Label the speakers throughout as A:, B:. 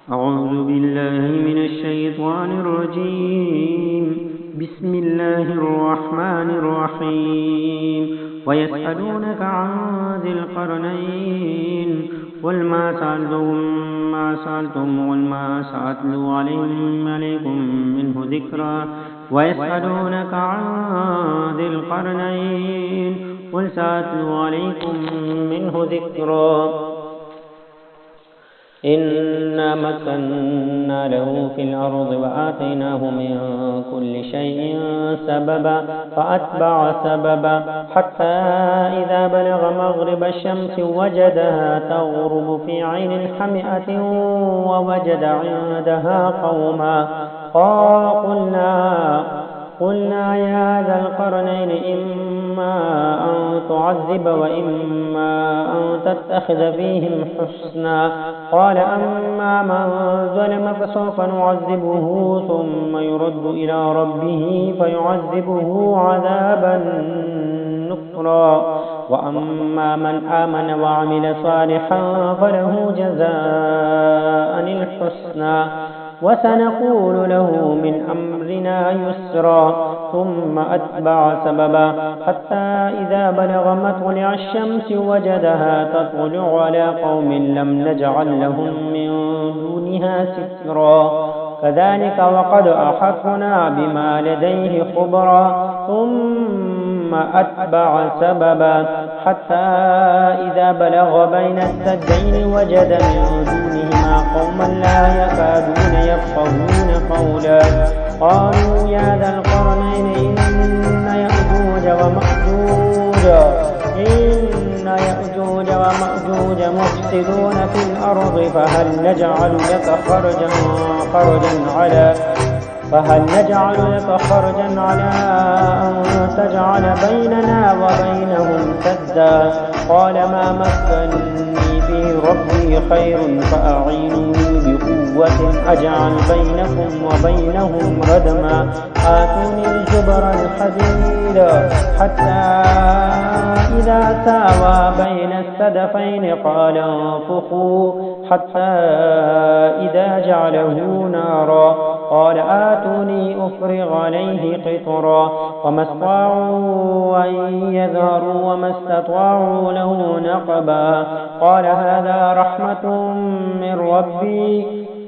A: أعوذ بالله من الشيطان الرجيم. بسم الله الرحمن الرحيم. ويسألونك عن ذي القرنين قل ما سألتم قل ما سأتلو عليكم منه ذكرا. ويسألونك عن ذي القرنين قل سأتلو عليكم منه ذكرا. إنا مكنا له في الأرض وآتيناه من كل شيء سببا فأتبع سببا حتى إذا بلغ مغرب الشمس وجدها تغرب في عين حمئة ووجد عندها قوما قلنا يا ذا القرنين إما أن تعذب وإما أن تتخذ فيهم حسنا. قال أما من ظلم فسوف نعذبه ثم يرد إلى ربه فيعذبه عذابا نكرا. وأما من آمن وعمل صالحا فله جزاء الحسنى وسنقول له من أمرنا يسرا. ثم أتبع سببا حتى إذا بلغ مطلع الشمس وجدها تطلع على قوم لم نجعل لهم من دونها سترا. كذلك وقد أحطنا بما لديه خبرا. ثم أتبع سببا حتى إذا بلغ بين السدين وجد من دونهما قوما لا يكادون يفقهون قولا. قالوا يا ذا القرنين إن يأجوج ومأجوج مفسدون في الأرض فهل نجعل لك خرجا على أن تجعل بيننا وبينهم سدا. قال ما مكنني فيه ربي خير فأعينوني بقوة أجعل بينكم وبينهم ردما. آتوني الجبر الحديد حتى إذا ساوى بين السدفين قال انفخوا حتى إذا جعله نارا. قال آتوني أفرغ عليه قطرا. وما استطاعوا أن يظهروا وما استطاعوا له نقبا. قال هذا رحمة من ربي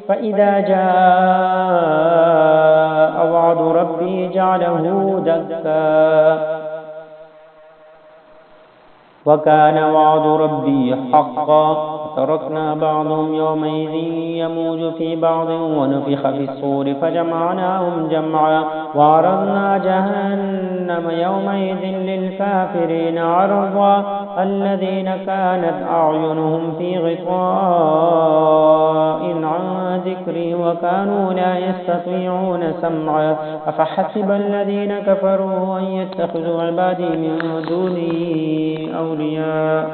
A: فإذا جاء وعد ربي جعله دكا وكان وعد ربي حقا. تركنا بعضهم يومئذ يموج في بعض ونفخ في الصور فجمعناهم جمعا. وعرضنا جهنم يومئذ للكافرين عرضا. الذين كانت أعينهم في غطاء عن ذكري وكانوا لا يستطيعون سمعا. أفحسب الذين كفروا أن يتخذوا عبادي من دوني أولياء